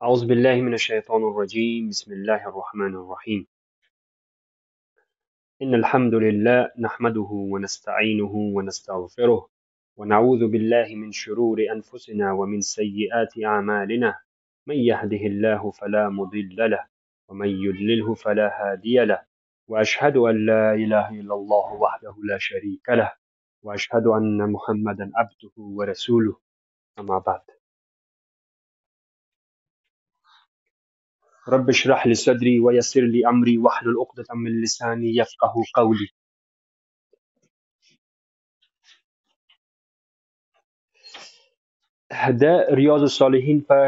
أعوذ بالله من الشيطان الرجيم بسم الله الرحمن الرحيم إن الحمد لله نحمده ونستعينه ونستغفره ونعوذ بالله من شرور أنفسنا ومن سيئات أعمالنا من يهده الله فلا مضل له ومن يضلله فلا هادي له وأشهد أن لا إله إلا الله وحده لا شريك له وأشهد أن محمدا عبده ورسوله أما بعد رب اشرح لي صدري ويسر لي أمري واحلل عقدة من لساني يفقه قولي. د ریاض الصالحین په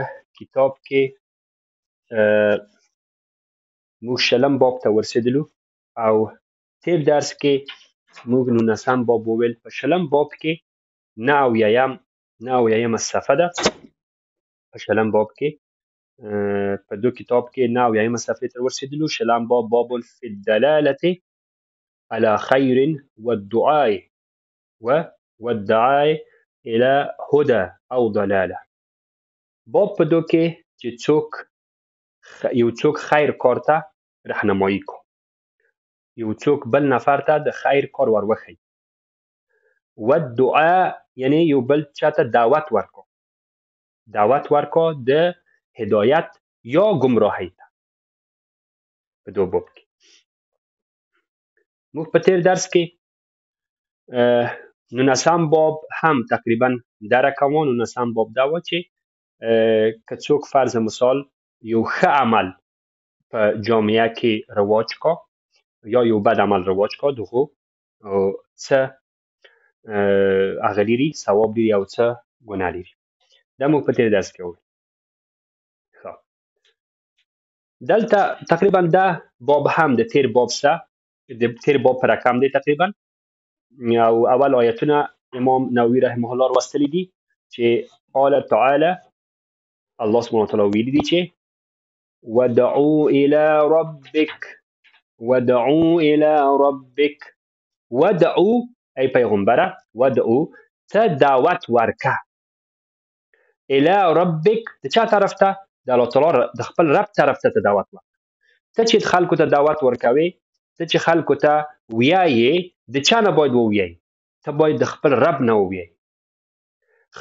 کتاب کې موږ شلم باب ته ورسېدلو او تیر درس کې موږ 19 باب وویل. په شلم باب کې 9 صفحه ده. په شلم باب کې په دو کتاب کې 9 صفحه ته ورسېدلو. شلم باب باب فی الدلاله على خیر والدعاء الى هدى او ضلاله. باب په دو کې چې یو څوک خیر کار ته رهنمایي کو، یو څوک بل نفر ته د خیر کار وروښي. والدعاء یعنی یو بل چاته دعوت ورکو د هدایت یا گمراهی ته. په دو باب کې موږ په تیر درس کې 19 باب هم تقریبا درک کوو. 19 باب دا و چې که څوک فرض مثال یو ښه عمل په جامعه کې رواج کا یا یو بد عمل رواج کا، دغه څه هغه لري، ثواب لري او څه ګناه لري. دا موږ په تیر درس کې وویل. دلته تقریبا دا باب هم د تیر باب په رقم دی تقریبا. او اول آیتونه امام نووي رحمه الله لوستلي دي چې قال تعالی، الله سبحانه وتعالی ویلي دي چې ودعوا الى ربك ودعوا ای پیغمبره، ودعو ته دعوت ورکه، الى ربك د چا طرف ته؟ د الله تعالی د خپل رب طرف ته دعوت ورکه. ته چې خلکو ته دعوت ورکوي، ته چې خلکو ته ویایې، د چا نه باید وویایې؟ ته باید د خپل رب نه وویایې.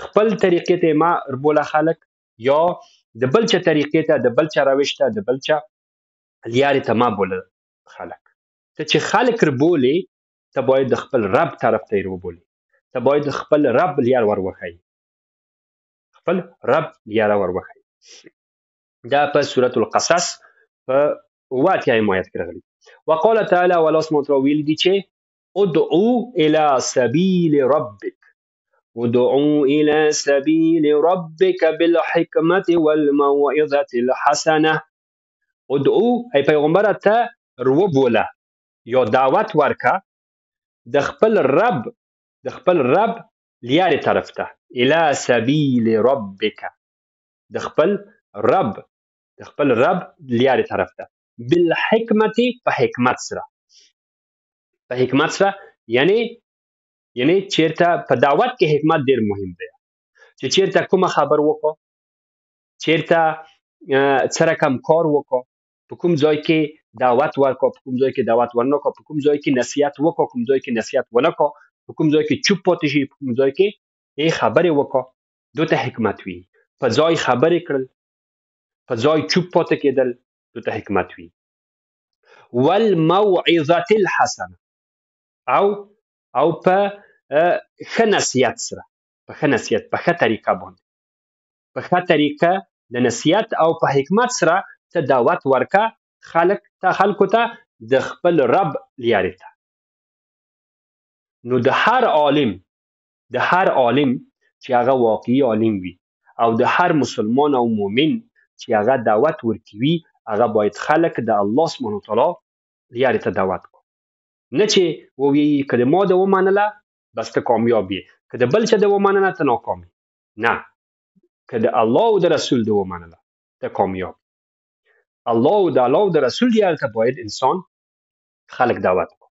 خپل طریقې ته ما ربوله خلک، یا د بل چا طریقې ته، د بل چا روش ته، د بل چا لیارې ته ما بوله خلک. ته چې خلک ربولې، ته باید د خپل رب طرف ته یې وبولې. ته باید خپل رب لیار وروښیې. خپل رب لیاره وروښیې. دا په سورة القصص په 8 آیت کې راغلي. وقال تعالی، والله سبحانه وتعالی ویلي دي چې ادعو الى سبیل ربک بالحکمة والموعظة الحسنه. ادعو ای پیغمبر ته وبوله یا دعوت ورکه د خپل رب لیارې طرف ته. الى سبیل ربک، د خپل رب لیارې طرف ته. بالحکمت، په حکمت سره یعنی چیرته په دعوت کې حکمت ډیر مهم دی. چې چیرته کومه خبر وکړو، چیرته څه رقم کار وکړو، په کوم ځای کې دعوت ورکړو، په کوم ځای کې دعوت ورنکړو، په کوم ځای کې نصیحت وکړو، کوم ځای کې نصیحت ونکړو، په کوم ځای کې چوپ پاتې شي، په کوم ځای کې خبرې وکړو. دوته حکمت وي. په ځای خبرې کړل، په ځای چوپ پاتې کېدل، دوته حکمت وي. والموعظة الحسنه، او په ښه نصیحت سره، په ښه طریقه باندې، په ښه طریقه د نصیحت او په حکمت سره ته دعوت ورکه خلکو ته د خپل رب لیارې ته. نو د هر عالم چې هغه واقعي عالم وي، او د هر مسلمان او مؤمن چې هغه دعوت ورکوي، هغه باید خلک د الله سبحانه وتعالی لیارې ته دعوت کو. نه چې ووایي که د ما د ومنله بس ته کامیاب یې، که د بل چا د ومنله ته ناکام یې. نه، که د الله او د رسول د ومنله ته کامیاب. الله او د رسول لیارې ته باید انسان خلک دعوت کو،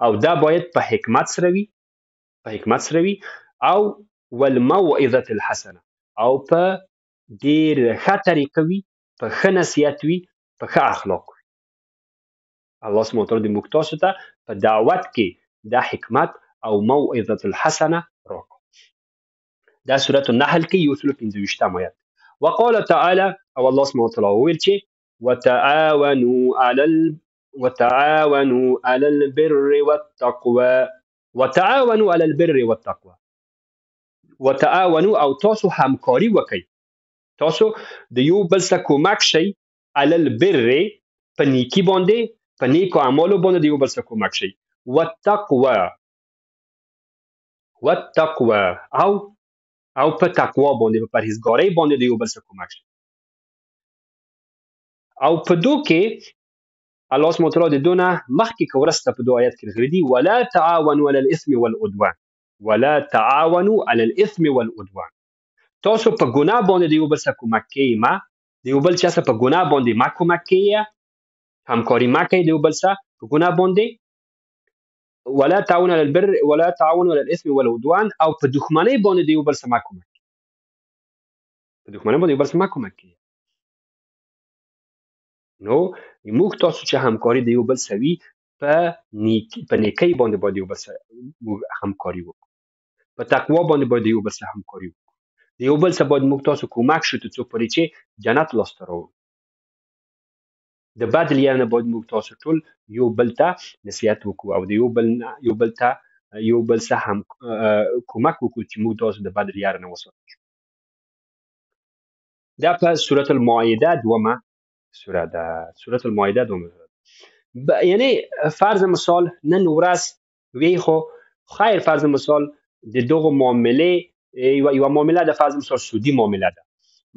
او دا باید په حکمت سره وي، او والموعظة الحسنه، او په ډېر ښه طریقه وي، په ښه نصیحت وي، په ښه اخلاق وي. الله سبحانه وتعالی دې موږ تاسو ته په دعوت کې دا حکمت او موعظة الحسنه راکړي. دا سورة النحل کې 125 آیت. وقال تعالی، او الله سبحانه وتعالی وویل چې وتعاونوا على البر والتقوى. وتعاونوا على البر والتقوى. وتعاونوا او تاسو همکاري وکړئ، تاسو د یو بل سره کومک شئ، على البر په نیکی باندې، په نیکو اعمالو باندې د یو بل سره کومک شئ. والتقوى او په تقوا باندې، په پرهیزګارۍ باندې د یو بل سره کومک شئ. او په دو کې الله سبحانه وتعالی د دونه مخکې که ورسته په دو آیات کې راغلي دي ولا تعاونوا على الاثم والعدوان. ولا تعاونوا على الاثم والعدوان. تاسو په ګناه باندې د یو بل سره کومک کیئ ما، د یو بل چا سره په ګناه باندې ما کومک کیئ، همکاري ما کوئ د یو بل سره په ګناه باندې. ولا تعاونوا على البر ولا تعاونوا على الاثم والعدوان. او په دښمنۍ باندې د یو بل سره ما کومک کیئ، په دښمنۍ باندې یو بل سره ما کومک کیئ. نو موږ تاسو چې همکاري د یو بل سره وي، په نیکۍ باندې باید یو بل سره همکاري وکړو، په تقوا باندې باید یو بل سره همکاري وکړو، د یو بل سره باید موږ تاسو کومک شو تر څو پورې چې جنت لاسته راوړو. د بد لیار نه باید موږ تاسو ټول یو بل ته نصیحت وکړو او د یو بل سره هم کومک وکړو چې موږ تاسو د بد لیار نه وساتو. دا په سورة المائده دومه سوره ده. سورة المائده دومه یعنی فرض مثال نن ورځ وی خو خیر، فرض مثال د دغه معاملې یو معامله د فرض مثال سودی معامله ده،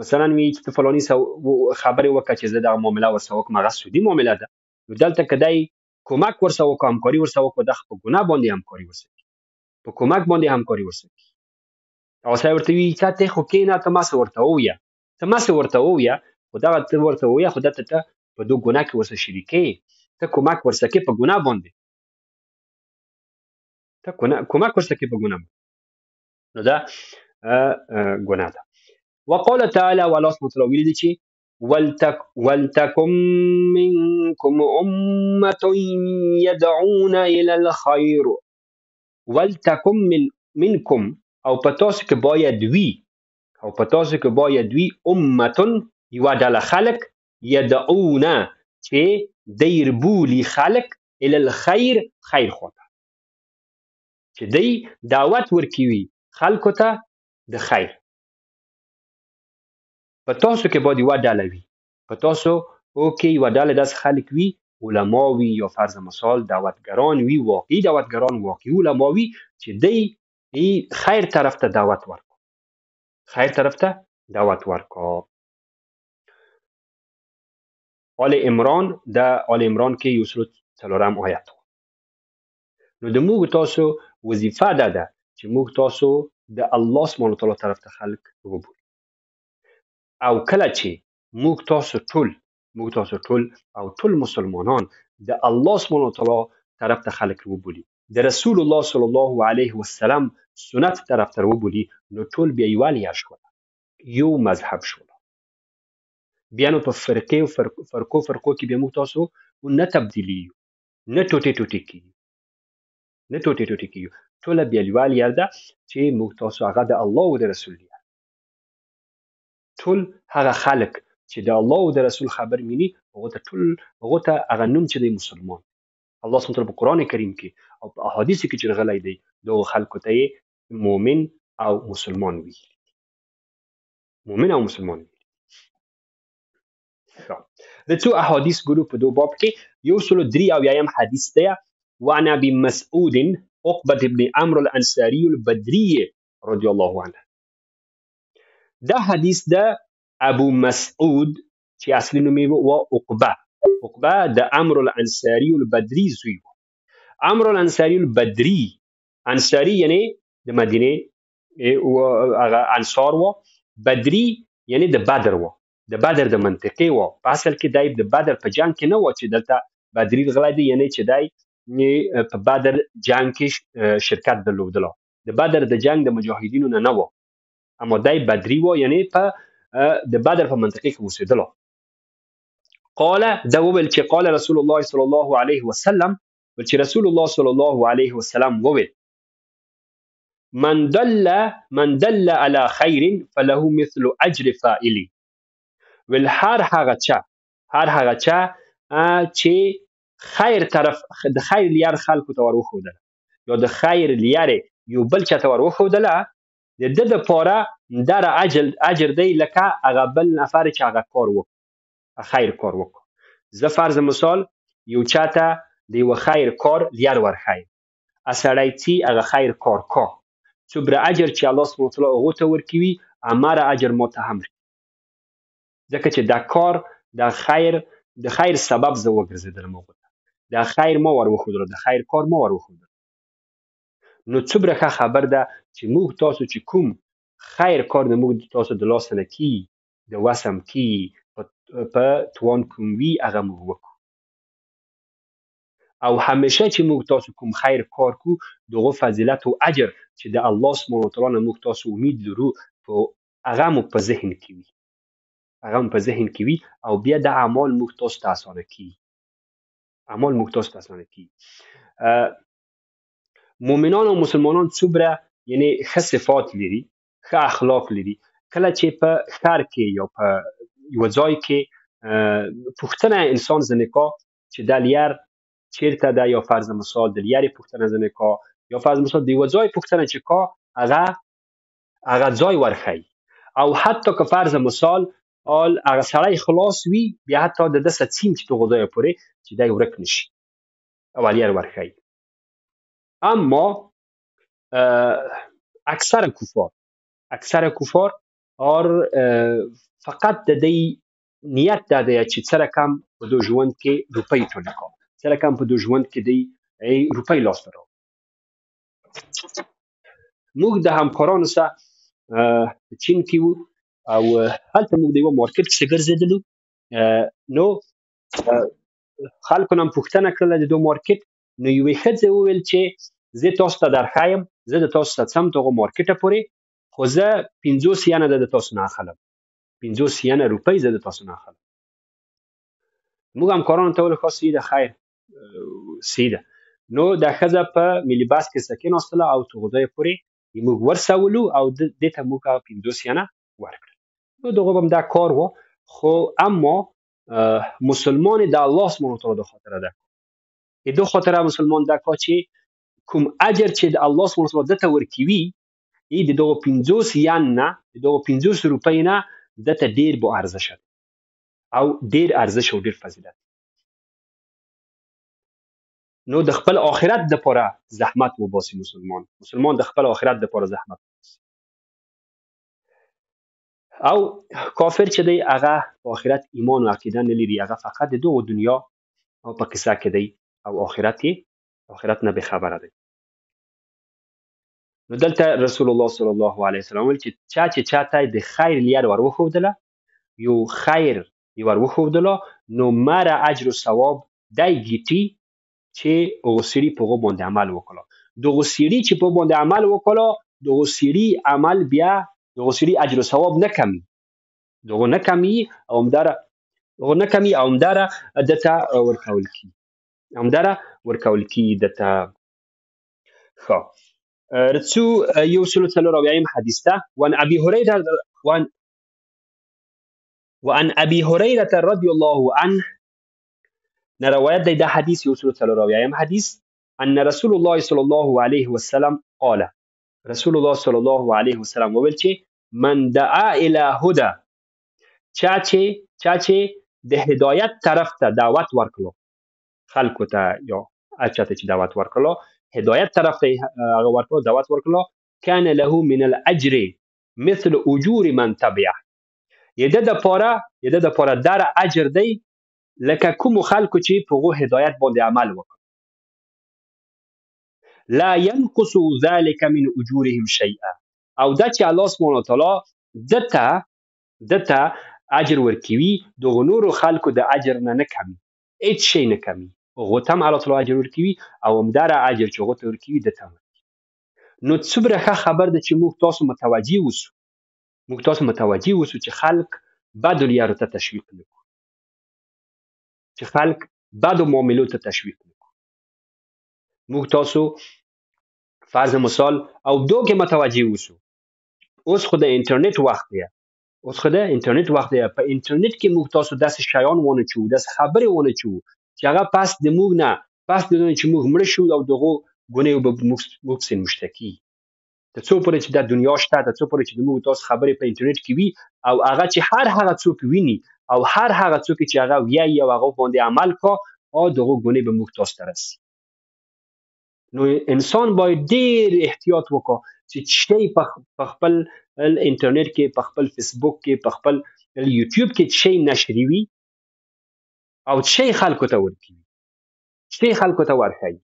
مثلا وی چې فلانی خبرې وکړه چې زه دا معامله ورسره وکړم، هغه سودی معامله ده. نو دلته کدی کومک ورسره وکړو، همکاري ورسره وکړو، د په ګناه باندې همکاري ورسره کوي، په کومک باندې همکاري ورسره کوي. او سړی ورته وی چې ته خو کینه، ته ما څه ورته ووایه، ته ما څه ورته ووایه، خو دغه ته ورته ووایه، خو دلته ته په دو ګناه کې ورسره شریکې، ته کومک ورسره کوې په ګناه باندې، ته کومک ورسره کوې په ګناه باندې. نو دا ګناه ده. وقال تعالی، والله سبحانه وتعالی ویلي دي چې ولتکن منکم امة يدعون الى الخير. ولتکن منکم، او په تاسو کې باید وي، امة یوه ډله خلک، يدعون چې دیر بولی خلک الى الخير، خیر خواته، چې دی دعوت ورکوي خلکو ته د خیر. په تاسو کې باید یوه ډله وي، په تاسو کې یوه ډله داسې خلک وي، علما وي یا فرض مثال دعوتګران وي، واقعي دعوتګران، واقعي علما وي، چې دی خیر طرف ته دعوت ورکړو، خیر طرف ته دعوت ورکړو. آل عمران، د آل عمران کې 104 آیت. نو د موږ تاسو وظیفه ده چې موږ تاسو د الله سبحانه وتعالی طرف ته خلک وبولو. او کله چې موږ تاسو ټول او ټول مسلمانان د الله سبحانه وتعالی طرف ته خلک وبولي، د رسول الله صلی الله علیه وسلم سنت طرف ته وبولي، نو ټول بیا یووالی شول، یو مذهب شول. بیا نو په فرقو کې بیا موږ تاسو نه تبدیلیږو، نه ټوټې کیږو، ټوله بیا یووالی ده چې موږ تاسو هغه د الله او د رسول دی. ټول هغه خلک چې د الله او د رسول خبر مینی، هغه ته هغه نوم چې دی مسلمان. الله سبحانه وتعالی په قرآن کریم کې او په احادیثو کې چې راغلی دی، دغه خلکو ته مؤمن او مسلمان وي، مؤمن او مسلمان وي. د څو احادیث ګورو په دو باب کې. 103 حدیث دی. وعن ابي مسعود عقبة بن عمرو الانصاري البدري رضي الله عنه. دا حدیث ده ابو مسعود چې اصلي نوم یې و عقبه د عمرو الانصاري البدري زوی و. عمرو الانصاري البدري، انصاري یعنی د مدینه او هغه انصار و، بدري یعنی د بدر و، د بدر د منطقې و. په اصل کې دای د بدر په جنگ کې نه و چې دلته بدري غلی دی، یعنی چې دای په بدر جنگ کې شرکت درلودله. د بدر د جنگ د مجاهدینو نه و، اما دای بدري و، یعنی په د بدر په منطقه کې اوسېدلو. قال دا وویل چې قال رسول الله صلی الله علیه وسلم، چې رسول الله صلی الله علیه وسلم وویل من دل على خیر فله مثل اجر فاعلی. ول هر هغه چا چې خیر طرف د خیر لیار خلکو ته ور وښودله یا د خیر لیار یو بل چاته ور وښودله، د ده دپاره دغه اجر دی لکه هغه بل نفر چې هغه کار وکړو، خیر کار وکړو. زه فرض مثال یو چاته د یوه خیر کار لیار ورښیم، سړی ځي هغه خیر کار کا، څومره اجر چې الله سبحانه وتعالی هغو ته ورکوي هماره اجر ما ته هم ځکه چې دا کار د خیر سبب زه وګرځېدلم هغو ته، دا خیر ما ور وښودلو، د خیر کار ما ور وښودلو. نو څومره ښه خبر ده چې موږ تاسو چې کوم خیر کار د موږ تاسو د لاسه نه کیږي، د وس هم کیږي، په توان کوم وي هغه موږ وکړو. او همیشه چې موږ تاسو کوم خیر کار کو دغه فضیلت او اجر چې د الله سبحانه وتعالی نه موږ تاسو امید لرو هغه مو په ذهن کې وي او بیا د اعمال موږ تاسو ته اسانه کیږي. مؤمنان او مسلمانان څومره یعنی ښه صفات لري، ښه اخلاق لري. کله چې په ښار کې یا په یوه ځای کې پوښتنه انسان ځینې کا چې دا لیار چیرته ده، یا فرض مثال د لیارې پوښتنه ځینې کا، یا فرض مثال د یوه ځای پوښتنه چې کا هغه ځای ورښیي. او حتی که فرض مثال هغه سړی خلاص وي بیا حتی د ده څه څیم چې دغه ځایه پورې چې دی ورک نشي او لیار ورښیي. اما اکثر کفار فقط د دې نیت دا دی چې څه رقم په دو ژوند کې روپۍ ټولې کا، څه رقم په دو ژوند کې دی روپۍ لاسته راوړي. موږ د همکارانو سره په چین کې وو او هلته موږ د یوه مارکیټ پسې ګرځېدلو، نو خلکو نه هم پوښتنه کړله د دو مارکیټ. نو یوې ښځې وویل چې زه تاسو ته درښیم، زه د تاسو ته څم دغه مارکیټه پورې، خو زه 50 سیانه د تاسو نه اخلم، 50 سیانه روپۍ زه د تاسو نه اخلم. موږ همکارانو ته وویل ښه صحیح ده، خیر صحیح ده. نو دا ښځه په ملي بس کې سره کېناستله او تر هغه ځایه پورې موږ ورسولو او دې ته موږ 50 سیانه ورکړل. نو دغه هم دا کار و، خو اما مسلمان د الله سبحانه وتعالی د خاطره ده، دو خاطره مسلمان دا کا چې کوم اجر چې د الله سبحانه وتعالی دته ورکوي د دغه 50 ین نه، د دغه 50 روپۍ نه دته ډېر با ارزشه او ډېر ارزش او ډېر فضیلت. نو د خپل آخرت دپاره زحمت وباسي. مسلمان د خپل آخرت دپاره زحمت وباسي. او کافر چې دی هغه په آخرت ایمان او عقیده نه لري، هغه فقط د دغه دنیا او په قصه کې دی او آخرت نه بېخبره دی. نو دلته رسول الله صلی الله علیه وسلم ویل چې چاته د خیر لیار ور وښودله، یو خیر یې ور وښودله، نو مره اجر و ثواب دی ګټي چې هغه سړي په هغو باندې عمل وکړه. دغه سړي چې په باندې عمل وکړه دغه سړي عمل بیا دغه سړي اجر و ثواب نه کمي، دغه نه کمي او همداره دته ورکول کیږي دته. ښه رڅو یو سلو څلور اویایم حدیث ته وعن ابي هريره رضي الله عنه نه روایت دی دا حدیث یو سلو څلور اویایم حدیث. ان رسول الله صلی الله علیه وسلم قال، رسول الله صلی الله علیه وسلم وویل چې من دعا الى هدى، چا چې د هدایت طرف ته دعوت ورکړو خلکو ته، یا هر چاته چې دعوت ورکړو هدایت طرف ته هغه ورکړو دعوت ورکړو، کان له من الاجر مثل اجور من تبعه، د دپاره در اجر دی لکه کومو خلکو چې په هغو هدایت باندې عمل وکړ. لا ينقص ذلك من اجورهم شيئا، او دا چې الله سبحانه وتعالی دته اجر ورکوي دغو نورو خلکو د اجر نه کمي، هیڅ شی نه کمي، هغو ته هم الله تعالی اجر ورکوي او همدغه اجر چې هغو ته ورکوي دته هم ورکوي. نو څومره ښه خبر ده چې موږ تاسو متوجه اوسو موږ تاسو متوجي اوسو چې خلک بدو لیارو ته تشویق نکړو، چې خلک بدو معاملو ته تشویق نکړو. موږ تاسو فرض مثال او دو کې متوجي اوسو. اوس خو د انټرنیټ وخت دی، اوس خو د انټرنیټ وخت دی. په انټرنیټ کې موږ تاسو داسې شیان ونه چو، داسې خبرې ونه چو چې هغه پس د موږ نه، پس د دې چې موږ مړ شو او دغه ګناه به موږ سین مشتکی. د څو پورې چې د دنیا شته، د څو پورې چې موږ تاسو خبرې په انټرنیټ کې وي او هغه چې هر هغه څوک ویني او هر هغه څوک چې هغه ویایي او هغه باندې عمل کا، او دغه ګناه به موږ تاسو ته رسي. نو انسان باید ډیر احتیاط وکړي چې شی په خپل انټرنیټ کې، په خپل فیسبوک کې، په خپل یوټیوب کې شی نشري وي او شی خلکو ته ورکړي، شی خلکو ته ورکړي.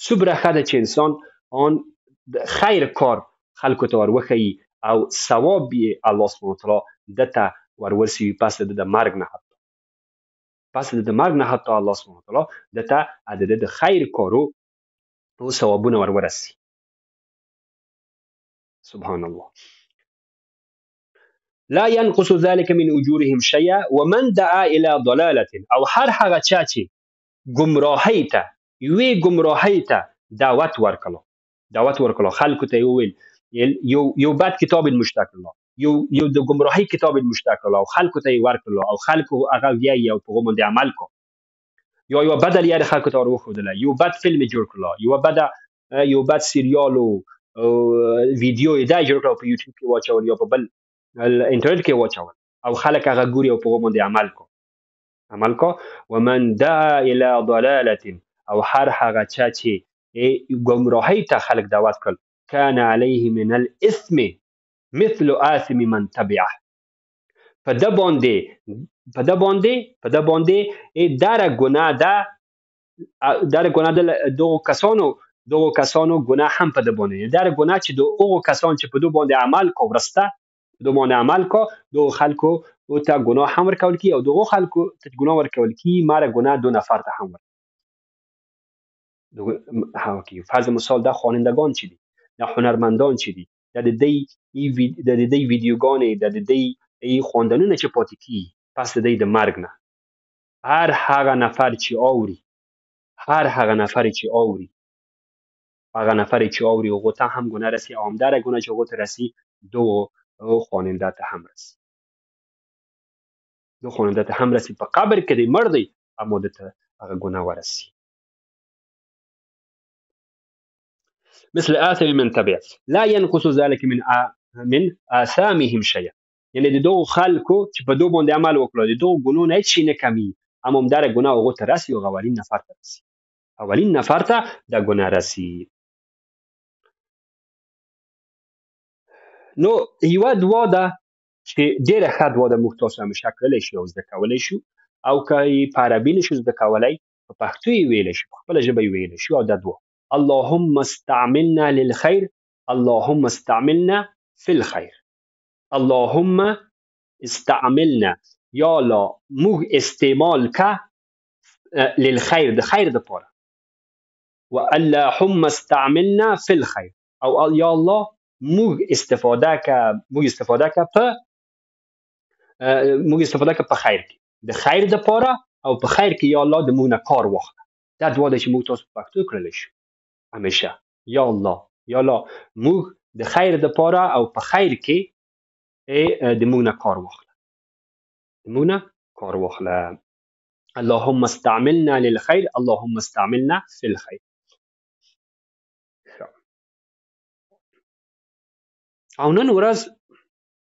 څومره ښه ده چې انسان آن خیر کار خلکو ته وروښيي او ثواب یې الله سبحانه وتعالی دته ورورسي پس د مرګ نه، حتی پس د مرګ نه حتی الله سبحانه وتعالی دته د خیر کارو او ثوابونه ورورسي. سبحان الله. لا ينقص ذلك من اجورهم شيئا ومن دعا الى ضلاله، او هر هغه چا چې گمراهی ته، یوې گمراهی ته دعوت ورکړه، خلکو ته ویل یو بد کتاب مشتاق الله، یو د گمراهی کتاب مشتاق الله او خلکو ته ورکړه او خلکو هغه ویایي او په هغه باندې عمل کو، یا یو بد لیار خلکو ته ورخودله، یو بد فلم جوړ کړه، یو بد سریال او ویډیو دا جوړ کړه په یوټیوب کې واچول یا په بل انټرنیټ کې واچول او خلک هغه ګوري او په هغه باندې عمل کو. ومن دعا الى ضلاله، او هر هغه چا چې گمراهی ته خلک دعوت کړ، كان عليه من الاثم مثل آثم من تبعه، په د باندې دره ګناه ده، دغه کسانو ګناه هم په د باندې دره ګناه چې دغه کسان چې په دو باندې عمل کو ورسته دو باندې عمل کو، دو خلکو او ته ګناه هم ورکول کی او دغه خلکو ته ګناه ورکول کی مره ګناه دو نفر ته هم ورکول. فرض مثال دا خوانندگان چی دي، دا هنرمندان چی دي، د دې ویډیوګانې، د دې خواندنونه چې پاتې کی پس د دې مرګ نه، هر هغه نفر چې اوري هغه ته هم ګناه رسی او هم دره ګناه چې هغه ته رسی دو خواننده ته هم رسی، په قبر کې دی مړ دی اما دته هغه ګناه ورسی. مثل آثم من تبع لا ينقص ذلك من آثامهم شيئا، یعنی د دوه خلکو چې په دوه باندې عمل وکړي د دوه ګناه نه شي نه کمی، اما هم دره ګناه هغه ته رسی او اولین نفر ته د ګناه رسی. نو یو دوا ده چې ډیره ښه دوا ده، موږ تاسو هم شکللی شو او زده کولی شو، او که په عربي نشو زده کولی په پښتو یې ویلی شو، په خپله ژبه یې ویلی شو. او دا دوا اللهم استعملنا للخير، اللهم استعملنا في الخير، اللهم استعملنا، یا الله موږ استعمال که للخير د خیر د پاره، و اللهم استعملنا في الخير، او یا الله موږ استفاده که په خیر کې د خیر د پاره او په خیر کې یا الله د موږ نه کار واخله. دا دعا ده چې موږ تاسو په پښتو کړلی شو همیشه. یا الله موږ د خیر د پاره او په خیر کې د موږ نه کار واخله. اللهم استعملنا للخير، اللهم استعملنا في الخير. او نن ورځ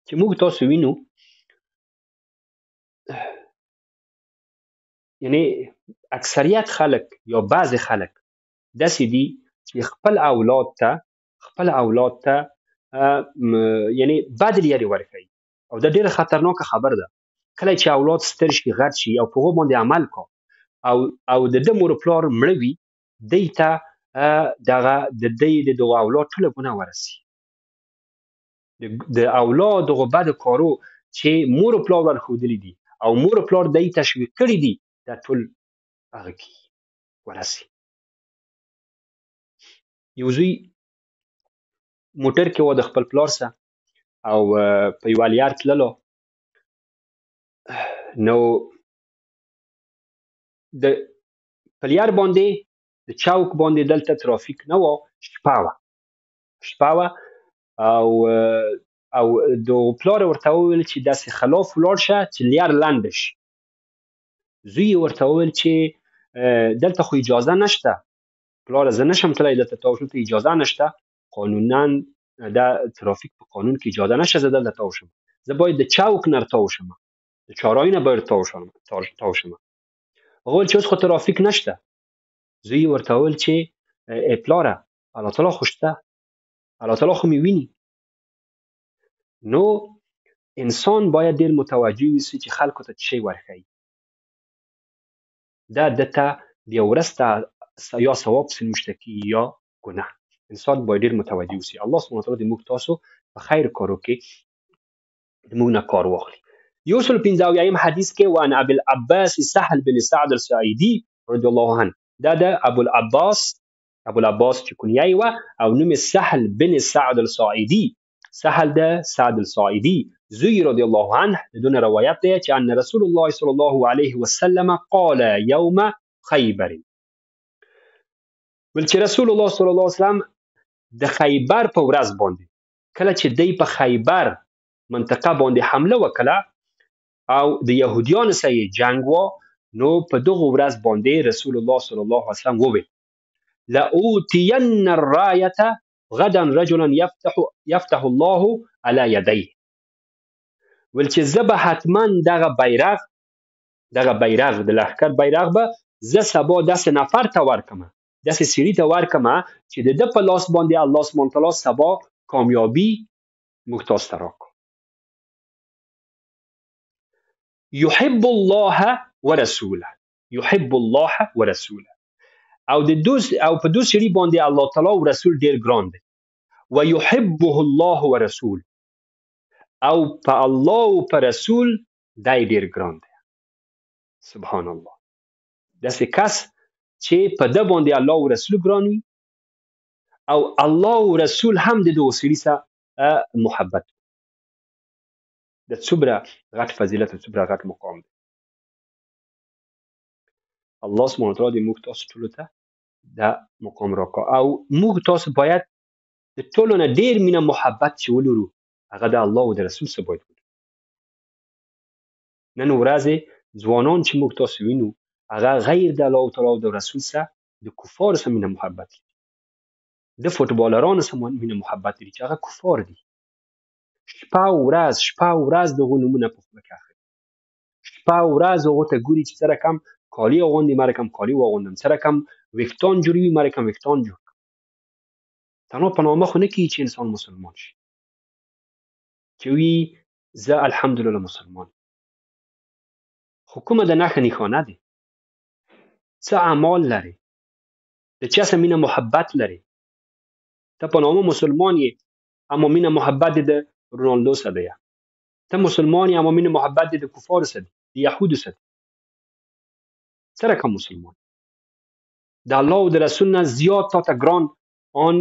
چې موږ تاسو وینو، یعنی اکثریت خلک یا بعض خلک داسې دي چې خپل اولاد ته یعنی بد لیارې ورکوي، او دا ډېره خطرناکه خبر ده. کله چې اولاد ستر شي، غټ شي او په هغو باندې عمل کو او د ده مور پلار مړه وي، دی ته د دغه اولاد ټوله ګناه ورسي. د اولاد دغه بدو کارو چې مور پلار ورښودلي دي او مور پلار دی تشویق کړي دي، دا ټول هغه کې ورسي. یو زوی موټر کې و د خپل پلار سره او په یوه لیار تللو، نو د په لیار باندې د چوک باندې دلته ترافیک نه و، شپه وه او د پلار ورته وویل چې داسې خلاف ولاړ شه چې لیار لنډه شي. زوی یې ورته وویل چې دلته خو اجازه نشته پلاره، زه نشم تللی دلته، تا ته اجازه نشته، قانونا دا ترافیک په قانون کې اجازه نشته زه دلته تاو شم، زه باید د چوک نه تاو شم، د چهارراه نه باید تاو شم. هغه وویل چې اوس خو ترافیک نشته. زوی یې ورته وویل چې ای پلاره، الله تعالی خو شته، الله تعالی خو مې ویني. نو انسان باید ډېر متوجه اوسي چې خلکو ته څه شی ورښیي، دا دته بیا وروسته یا ثواب پسې موږ ته کېږي یا ګناه. انسان باید ډېر متوجه اوسي. الله سبحانه وتعالی د موږ تاسو په خیر کارو کې د موږ نه کار واخلي. 155 حدیث کې وان ابي العباس سهل بن سعد الساعدي رضی الله عنه، دا د ابوالعباس چې کنیه یې وه او نوم یې سهل بن سعد الساعدي، سهل د سعد الساعدي زوی رضی الله عنه دونه روایت دی چې ان رسول الله صلی الله علیه وسلم قال یوم خیبر، ول چې رسول الله صلی الله علیه وسلم د خیبر په ورځ باندې کله چې دی په خیبر منطقه باندې حمله وکړه او د یهودیانو سره یې جنګ و، نو په دغه ورځ باندې رسول الله صلی الله علیه وسلم وویل لأوتین الرایة غدا رجلا یفتح الله علی یدیه، ول چې زه به حتما دغه بیرغ د لښکر بیرغ به زه سبا داسې نفر ته ورکمه، داسې سړي ته ورکمه چې د ده په لاس باندې الله سبحانه وتعالی سبا کامیابي موږ تاسو ته راکړو. يحب الله ورسوله او په دوه سړي باندې الله تعالی او رسول ډیر ګران دی. ويحبه الله ورسول او په الله او په رسول دی ډیر ګران دی. سبحان الله. داسې کس چې په ده باندې الله او رسول ګران وي او الله او رسول هم د دغه سړي سره محبت، د څومره غټ فضیلت او څومره غټ مقام دی. الله سبحانه وتعالی دې موږ تاسو ټولو ته دا مقام راکړه او موږ تاسو باید د ټولو نه ډېر مینه محبت چې ولرو هغه د الله او د رسول سره باید ولرو. نن ورځې ځوانان چې موږ تاسو وینو هغه غیر د الله تعالی او د رسول سره د کفارو سره مینه محبت لري، د فوټبالرانو سره مینه محبت لري چې هغه کفار دي. شپه او ورځ دغه نومونه په خوله کې اخلي، شپه او ورځ هغو ته ګوري چې څه رقم کالي اغوندي، ما رقم کالي واغوندم، څه رقم ویښتان جوړوي، ما رقم ویښتان جوړ کړم. تنها په نامه خو نه کېږي چې انسان مسلمان شي، چې وي زه الحمدلله مسلمان، خو کومه د نښه نښانه دی، څه اعمال لري، د چا سره مینه محبت لري. ته په نامه مسلمان یې اما مینه محبت دې د رونالدو سره دی، ته مسلمان یې اما مینه محبت دې د کفارو سره دی، د یهودو سره دی. څه رقم مسلمان؟ د الله او د رسول نه زیات تا ته ګران آن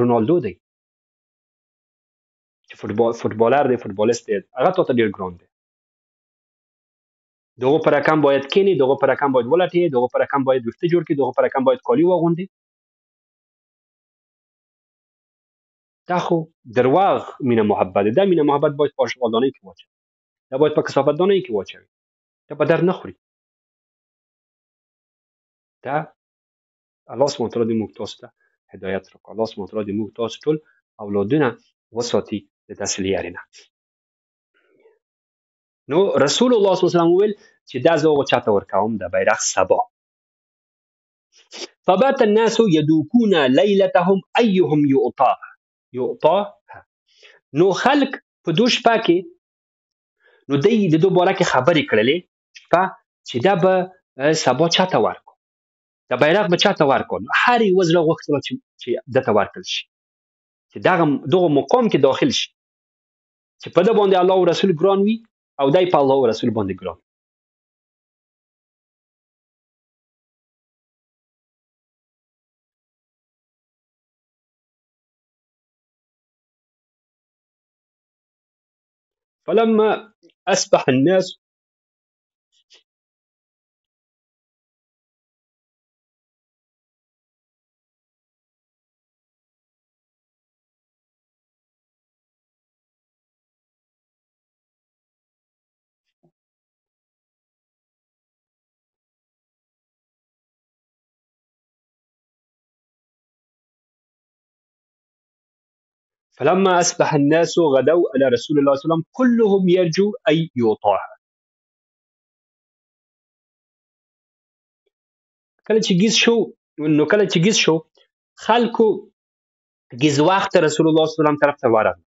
رونالدو دی چې فوټبالر دی، فوټبالیست دی، هغه تا ته ډېر ګران دی. دغه په رقم باید کښېني، دغه په رقم باید ولټې، دغه په رقم باید ویښته جوړ کړي، دغه په رقم باید کالي واغوندي. دا خو درواغ مینه محبت دی. دا مینه محبت باید په اشغالدانۍ کې واچوي، دا باید په کثافتدانۍ کې واچوي، دا په درد نه خوري. دا الله سبحانه وتعالی دې موږ تاسو ته هدایت راکړي. الله سبحانه وتعالی دې موږ تاسو ټول اولادونه وساتي د داسې لیارې نه. نو رسول الله صلی الله علیه وسلم وویل چې دا زه هغو چاته ورکوم د بیرغ سبا. فبات الناس يدوكون ليلتهم ايهم يعطاها. نو خلق په دو شپه کې نو دی د دو باره کې خبرې کړلې شپه چې دا به سبا چاته ورکو، د بیرغ به چاته ورکو. هر یو زړه غوښتله چې دته ورکړل شي، چې دغه مقام کې داخل شي چې په ده باندې الله او رسول ګران وي او دی په الله او رسول باندې ګران. فلما أصبح الناس غدوا على رسول الله صلى الله عليه وسلم كلهم يرجو أن يطاع. کله چې ګیز شو خلکو ګیز وخت رسول الله صلی الله علیه وسلم طرف ته ورغلل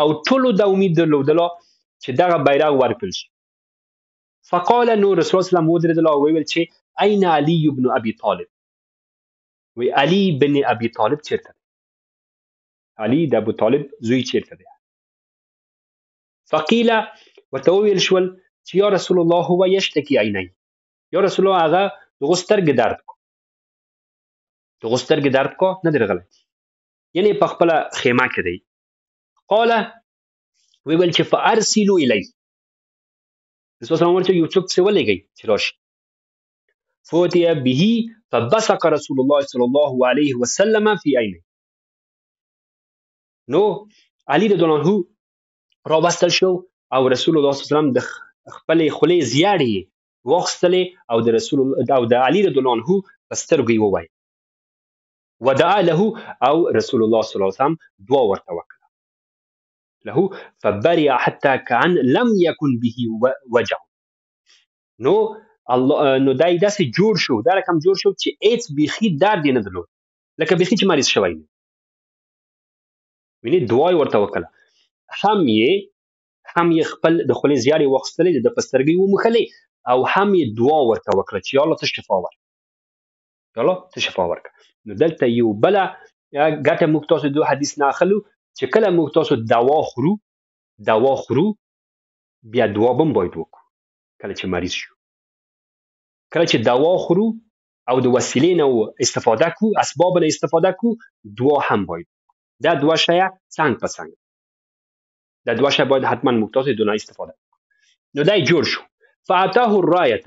او ټولو دا امید درلودله چې دغه بیرغ ورکړل شي. فقال نو رسول الله صلی الله علیه وسلم ودرېدل او وویل چې اين علي بن ابي طالب؟ وی علي بن ابي طالب چیرته دی؟ علي د ابو طالب زوی چیرته دی؟ فقيل ورته وویل شول چې یا رسول الله هو يشتكي عينيه، یا رسول الله هغه دغه سترګې درد کو نه دی راغلی، یعنی په خپله خیمه کې دی. قال ویل چې فارسلوا الیه، رسول الله وویل چې یو څوک پسې ولېږئ چې راشي. فوتي به فبصق رسول الله صلی الله علیه وسلم فی عینه، نو علي رضی الله عنه راوستل شو او رسول الله صلی الله علیه وسلم د خپلې خولې زیاړې واخیستلې او د علي رضی الله عنه په سترګو یې وویل. ودعا له او رسول الله صلی الله علیه وسلم دعا ورته وکړه له فبرئ حتى كأن لم يكن به وجع. نو دای داسې جوړ شو، دا رقم جوړ شو چې هیڅ بیخي درد یې نه درلود، لکه بیخي چې مریض شوی نه. ویني دعا یې ورته وکړه، هم یې خپل د خولې زیارې واخیستلې، د په سترګې یې وموښلې او هم یې دعا ورته وکړه چې یا الله ته شفا ورکړه، یا الله ته شفا ورکړه. نو دلته یو بله ګټه موږ تاسو د حدیث نه اخلو چې کله موږ تاسو دوا خورو بیا دعا به هم باید وکړو. کله چې مریض شو، کله چې دوا خورو او د وسیلې نه استفاده کوو، اسباب نه استفاده کوو، دعا هم باید. دا دوه شیه څنګ په څنګ، دا دوه شیه باید حتما موږ تاسو د نه استفاده کوو. نو دا جوړ شو. فاعطاه الرايه،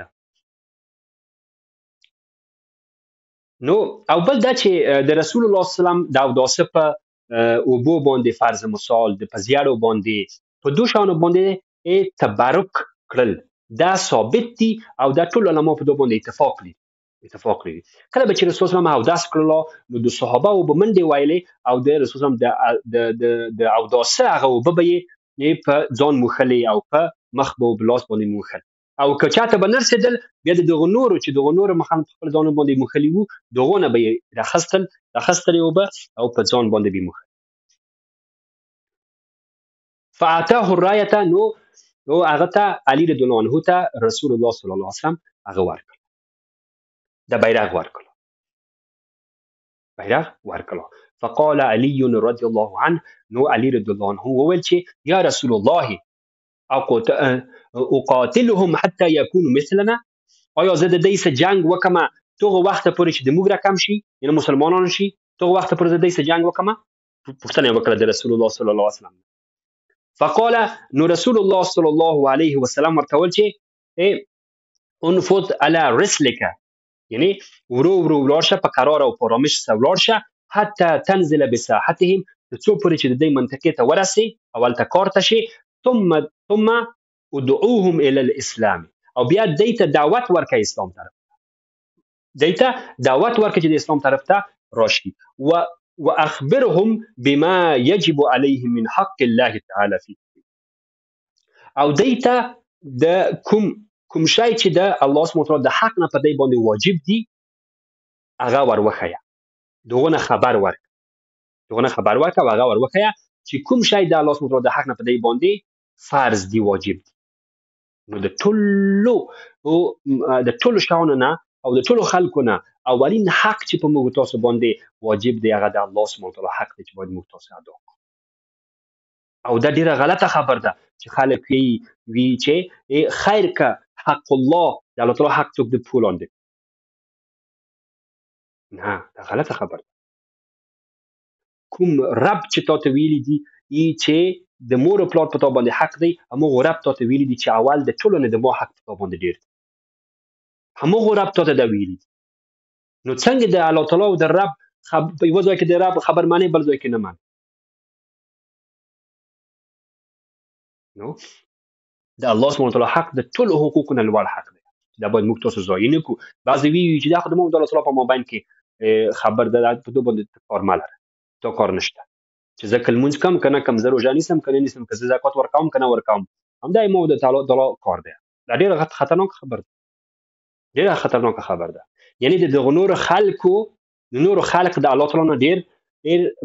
نو او بل دا چې د رسول الله صلی الله علیه وسلم د اوداسه په اوبو باندې فرض مثال د پزیاړو باندې په دوه شانو باندې تبرک کړل، دا ثابت دي او دا ټول علما په دوه باندې اتفاق لري. کله به چې رسول الله صلی الله علیه وسلم اوداس کړل نو د صحابه او به منډې وایلې او د رسول الله د اوداسه هغه اوبه به یې په ځان موښلې او په مخ به بلاس باندې موښل، او که چاته به نه رسېدل بیا د دغو نورو چې دغو نورو مخامخ په خپل ځانو باندې موښلي وو دغو نه به یې راخستلې اوبه او په ځان باندې به یې موښل. فاعطاه الرايه، نو هغه ته علي رضی الله عنه ته رسول الله صلی الله علیه وسلم هغه ورکړ، د بیرغ ورکړ. فقال علي رضی الله عنه، نو علي رضی الله عنه وویل چې یا رسول الله اقاتلهم حتى يكونوا مثلنا، آیا زه د دې سره جنگ وکړم دغه وخت پورې چې د موږ رقم شي، یعنی مسلمانانو شي، دغه وخت پورې زه د دې سره جنگ وکړم؟ پوښتنه یې وکړه د رسول الله صلی الله علیه وسلم. فقال، نو رسول الله صلی الله علیه وسلم ورته وویل چې انفض على رسلك، یعنی ورو ولاړ شه، په قرار او په آرامش سره ولاړ شه، حتی تنزل بساحتهم، تر څو پورې چې د دې منطقې ته ورسې او هلته کار ته شي. ثم ادعوهم الى الاسلام، او بیا دې ته دعوت ورکړه اسلام طرف ته، دې ته دعوت ورکړه چې د اسلام طرف ته راشي. واخبرهم بما يجب عليهم من حق الله تعالی فيه، او دې ته د کوم شی چې د الله سبحانه وتعالی د حق نه په دې باندې واجب دي هغه ورخیا، دغه نه خبر ورکړه او هغه ورخیا چې کوم شی د الله سبحانه وتعالی د حق نه په دې باندې فرض دی، واجب دی. نو د ټولو شاونه نه او د ټولو خلکو نه اولین حق چې په موږ تاسو باندې واجب دی هغه د الله سبحانه وتعالی حق دی چې باید موږ تاسو ادا کړو. او دا ډیره غلطه خبر ده چې خلک وی چې خیر که حق الله د الله تعالی حق څوک د پولان دی. نه، دا غلطه خبر ده. کوم رب چې تاسو ویلي دي چې د مور او پلار په تا باندې حق دی همغه رب تا ته ویلي دي چې اول د ټولو نه د ما حق په تا باندې ډېر دی همغه رب تا ته دا ویلي دي نو څنګه د الله تعالی او د رب په یوه ځای کې د رب خبر معنی بل ځای کې نه معنی نو د الله سبحانه وتعالی حق د ټولو حقوقو نه لوړ حق دی دا باید موږ تاسو ضایع نه کړو بعضې وایي چې دا خو د موږ د الله تعالی په مابین کې خبر ده په دو باندې کار مه لره تا کار نشته چې زه که لمونځ کوم که نه کوم زه روژه نیسم که نه نیسم که زه زکات ورکوم که نه ورکوم همدا یې مو د تعالی کار دی دا ډېره خطرناکه خبر ده ډېره خطرناکه خبر ده یعنې د دغو نورو خلکو د نورو خلق د الله تعالی نه ډېر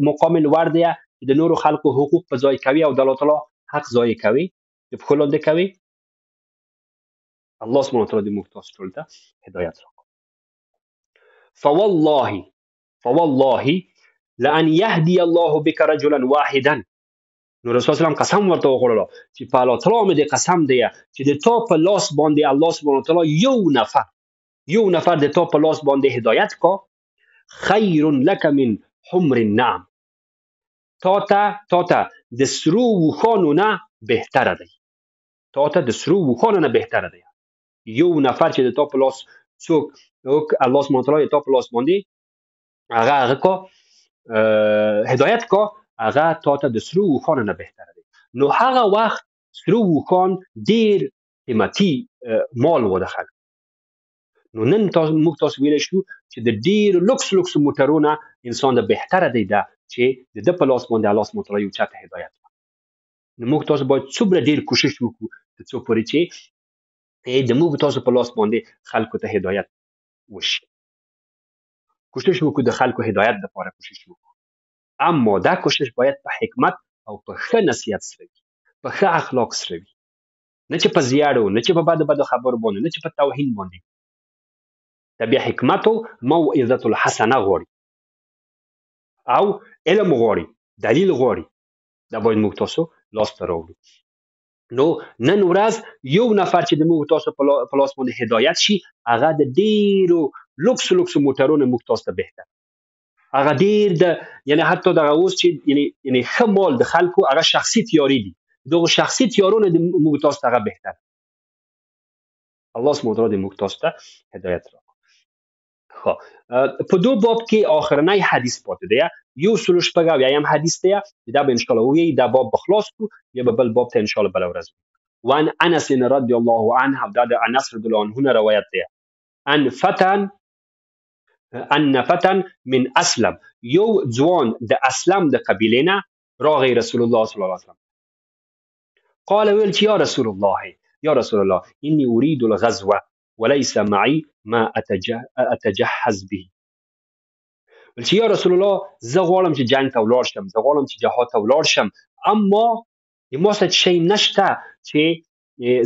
مقام لوړ دی چې د نورو خلکو حقوق په ځای کوي او د الله تعالی حق ضایع کوي د پښو لاندې کوي الله سبحانه وتعالی دې موږ تاسو ټولو ته هدایت راکړي فوالله لأن يهدي الله بك رجلا واحدا نو رسول الله قسم ورته وخوړلو چې په الله تعالی مې دې قسم دی چې د تا په لاس باندې الله سبحانه وتعالی یو نفر د تا په لاس باندې هدایت کا خیر لك من حمر النعم تا ته د سرو وښانو نه بهتره دی یو نفر چې د تا په لاس څوک الله سبحانه وتعالی تا په لاس باندې هغه کو هدایت کو هغه تا ته د سرو وښانو نه بهتره دی نو هغه وخت سرو وښان ډېر قیمتي مال و د خلکو نو نن موږ تاسو ویلی شو چې د ډېرو لوکس موټرونه انسان د بهتره دی ده چې د ده په لاس باندې الله سبحانه وتعالی یو چا ته هدایت کړي نو موږ تاسو باید څومره ډېر کوشش وکړو تر څو پورې چې د موږ تاسو په لاس باندې خلکو ته هدایت وشي کوشش وکړو د خلکو هدایت لپاره کوشش وکړو اما دا کوشش باید په حکمت او په ښه نصیحت سره وي په ښه اخلاق سره وي نه چې په زیاړو نه چې په بدو خبرو باندې نه چې په توهین باندې دا بیا حکمت او موعظة الحسنه غواړي او علم غواړي دلیل غواړي دا باید موږ تاسو لاسته راوړو نو نن ورځ یو نفر چې د موږ تاسو په لاس باندې هدایت شي هغه د ډېرو لوکس موټرونو موږ تاسو ته بهتر هغه ډېر د یعنی حتی دغه اوس چې یعنی ښه مال د خلکو هغه شخصي تیاري دي دغه شخصي تیارونه د موږ تاسو ته هغه بهتر الله سبحانه وتعالی د موږ تاسو ته هدایت راکړي په دو باب کې آخرنی حدیث پاتې دی یو سلو شپږ اویایم حدیث دی دا به انشاءالله ووایي دا باب به خلاص کړو یا به بل باب ته انشاءالله بله ورځ وعن انس رضی الله عنه دا د انس رضی الله عنه نه روایت دی ان فتن من اسلم یو ځوان د اسلم د قبیلې نه راغی رسول الله صلی الله علیه وسلم قال ویل چې یا رسول الله انی اريد الغزوه وليس معي ما اتجهز به ول چې یا رسول الله زه غواړم چې جنگ ته ولاړ شم زه غواړم چې جهاد ته ولاړ شم اما ما سره شی نشته چې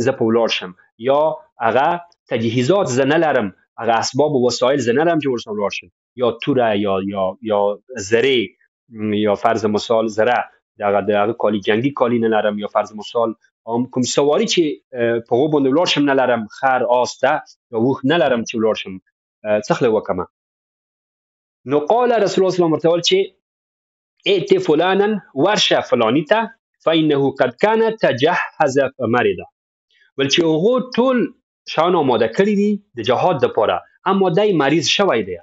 زه په ولاړ شم یا هغه تجهیزات زه نه لرم هغه اسباب و وسایل زه نه لرم چې ورسره ولاړ شم یا توره یا زره یا فرض مثال زره دغه کالی جنگی کالی نه لرم یا فرض مثال کوم سواری چې په هغو باندې ولاړ شم نه لرم خر آس ده یا اوښ نه لرم چې ولاړ شم څه خله وکړمه نو قال رسول الله صلی الله علیه وسلم ورته ویل چې ائت فلانا ورشه فلاني ته فانه قد كان تجهز فمرض ول چې هغو ټول شیان آماده کړي دي د جهاد دپاره اما دی مریض شوی دی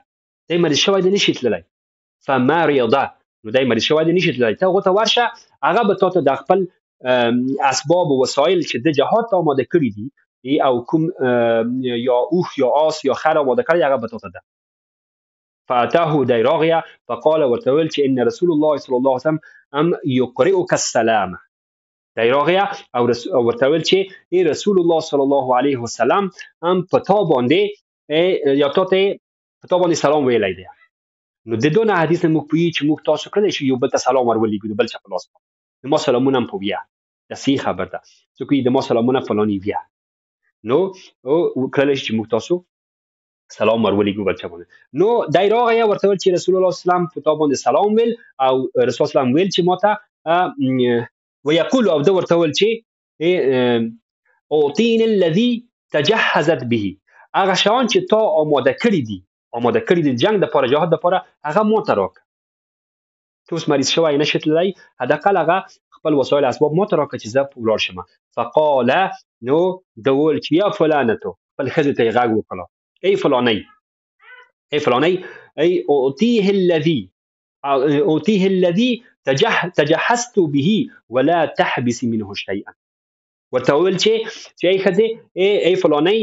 نشي تللی فمرض نو دی مریض شوی دی نشي تللی ته هغو ته ورشه هغه به تا ته د خپل اسباب و وسایل چې د جهاد ته آماده کړي دي او کوم یا اوښ یا آس یا خر آماده کړي هغه به تا ته ده فاتاه دی راغیه فقال ورته ویل چې ان رسول الله صلی الله علیه وسلم یقرئک السلام دی راغیه او ورته ویل چې رسول الله صلی الله علیه وسلم په تا باندې یا تا ته په تا باندې سلام ویلی دی نو د دونه حدیث موږ پوهیږو چې موږ تاسو کړی شو یو بل ته سلام ورولېږو د بل چا په لاس باندې د ما سلامونه هم په ویه دا صحیح خبر ده څوک د ما سلامونه فلاني ویه نو کړلی شي چې موږ تاسو سلام ورولېږو بل چا باندې نو دی راغی ورته ویل چې رسول الله صلی الله علیه وسلم په تا باندې سلام ویل او رسول الله سلام ویل چې ما ته ویقول او ده ورته ویل چې اعطیني الذي تجهزت به هغه شیان چې تا آماده کړي دي جنگ دپاره جهاد دپاره هغه ما ته راکړه ته اوس مریض شوی نشي تللی حداقل هغه خپل وسایل اسباب ما ته راکړه چې زه ولاړ شم. فقال نو ده وویل چې یا فلانتو، خپل ښځې ته یې غږ وکړه، ای فلانۍ، ای فلانۍ، ای أعطيه الذي تجهزت به ولا تحبس منه شيئا. ورته وویل چې ای ښځې، ای فلانۍ،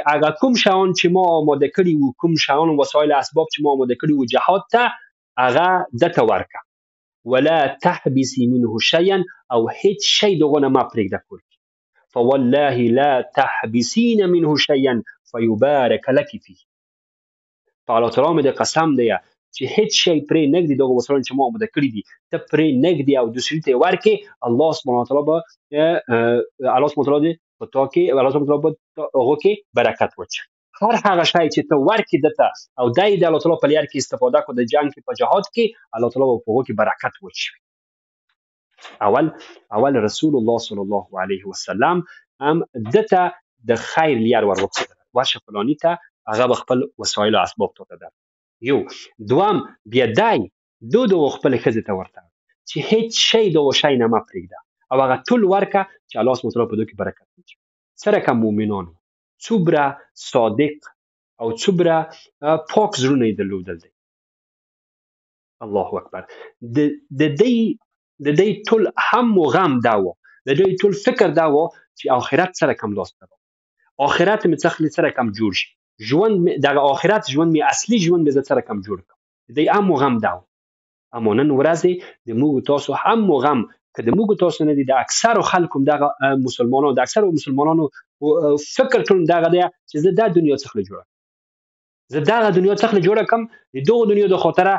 هغه کوم شیان چې ما آماده کړي وو، کوم شیان وسایل اسباب چې ما آماده کړي وو جهاد ته، هغه ده ته ورکړه. ولا تحبسي منه شيئا، او هیڅ شی دغه نه مه پرېږده کور کې. فوالله لا تحبسين منه شيئا فيبارك لك فيه. په الله تعالی مې د قسم دی چې هیڅ شی پرې نږدي، دغه وسایل چې ما آماده کړي دي ته پرې نږدي او دوسري ته یې ورکړې، الله سبحانه وتعالی به الله سبحانه وتعالی په تا کې، الله سبحانه وتعالی به هغو کې برکت واچوي. هر هغه شی چې ته ورکړې ده ته او دی د الله تعالی په لار کې استفاده کړو د جنګ کې په جهاد کې، الله تعالی به په هغو کې برکت واچوي. اول رسول الله صلی الله علیه وسلم هم ده ته د خیر لار ور وښودله، ورشه فلاني ته، هغه به خپل وسایل او اسباب تا ته درکړي. یو دوم بیا دی دغه خپلې ښځې ته ورته چې هیڅ شی دغه شی نه مه پرېږده او هغه ټول ورکړه چې الله سبحانه وتعالی په دغو کې برکت واچوي. څرنګه مؤمنانو څومره صادق او څومره پاک زړونه یې درلودل دی. الله اکبر. د دې ټول هم و غم دا و، د دې ټول فکر دا و چې آخرت سره کم لاس ته آخرت مې سره کم جوړ شي، ژوند دغه آخرت ژوند مې اصلي ژوند مې زه سره کم جوړ کړم. د دې هم و غم دا و. اما نن ورځې د موږ تاسو هم و غم که د موږ تاسو نه دي، د اکثرو خلکو دغه مسلمانانو، د اکثرو مسلمانانو فکر ټول دغه دی چې زه دا دنیا څخه جوړه، زه دغه دنیا څخه جوړه کم، د دغه دنیا د خاطره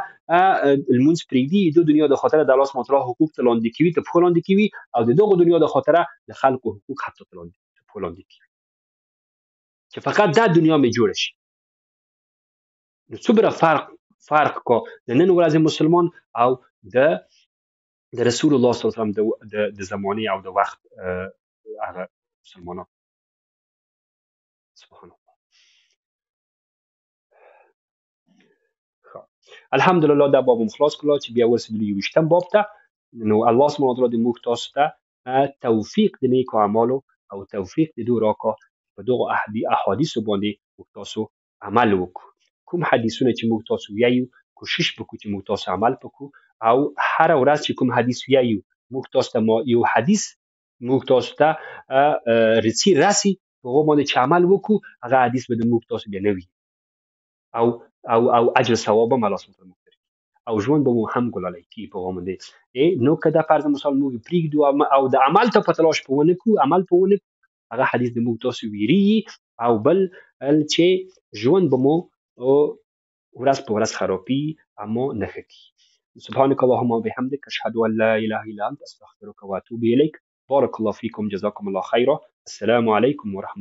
لمونځ پرېږدي، د دنیا د خاطره د الله سبحانه وتعالی حقوق ته لاندې کوي، ته پښو لاندې کوي، او د دغه دنیا د خاطره د خلکو حقوق حتی ته پښو لاندې کوي، چې فقط دا دنیا مې جوړه شي. نو څومره فرق کو د نن ورځې مسلمان او د رسول الله صلی الله علیه وسلم د زمانې او د وخت هغه مسلمانان. سبحان الله. الحمدلله دا باب خلاص کړل چې بیا ورسېدلو 21 باب ته. نو الله سبحانه وتعالی د موږ تاسو ته توفیق د نیکو اعمالو او توفیق د دوه راکړه په دغه احادیث باندې موږ تاسو عمل وکړو. کوم حدیثونه چې موږ تاسو ویایو کوشش وکړو چې موږ تاسو عمل وکړو، او هر ورځ چې کوم حدیث ویایو موږ تاسو ته یو حدیث موږ تاسو ته رسی په هغه باندې چې عمل وکړو، هغه حدیث به د موږ تاسو بیا نه وي او اجر ثواب هم الله سبحانه وتعالی او ژوند به مو هم ګلالی کیږي په هغه باندې. نو که دا فرض مثال موږ پرېږدو او د عمل ته په تلاش په ونه کړو، عمل په ونه کړو، هغه حدیث د موږ تاسو ویریږي، او بل چې ژوند به مو ورځ په ورځ خرابي اما نه ښه کیږي. سبحانك اللهم وبحمدك أشهد أن لا إله إلا أنت أستغفرك وأتوب إليك. بارك الله فيكم، جزاكم الله خيرا. السلام عليكم ورحمة الله.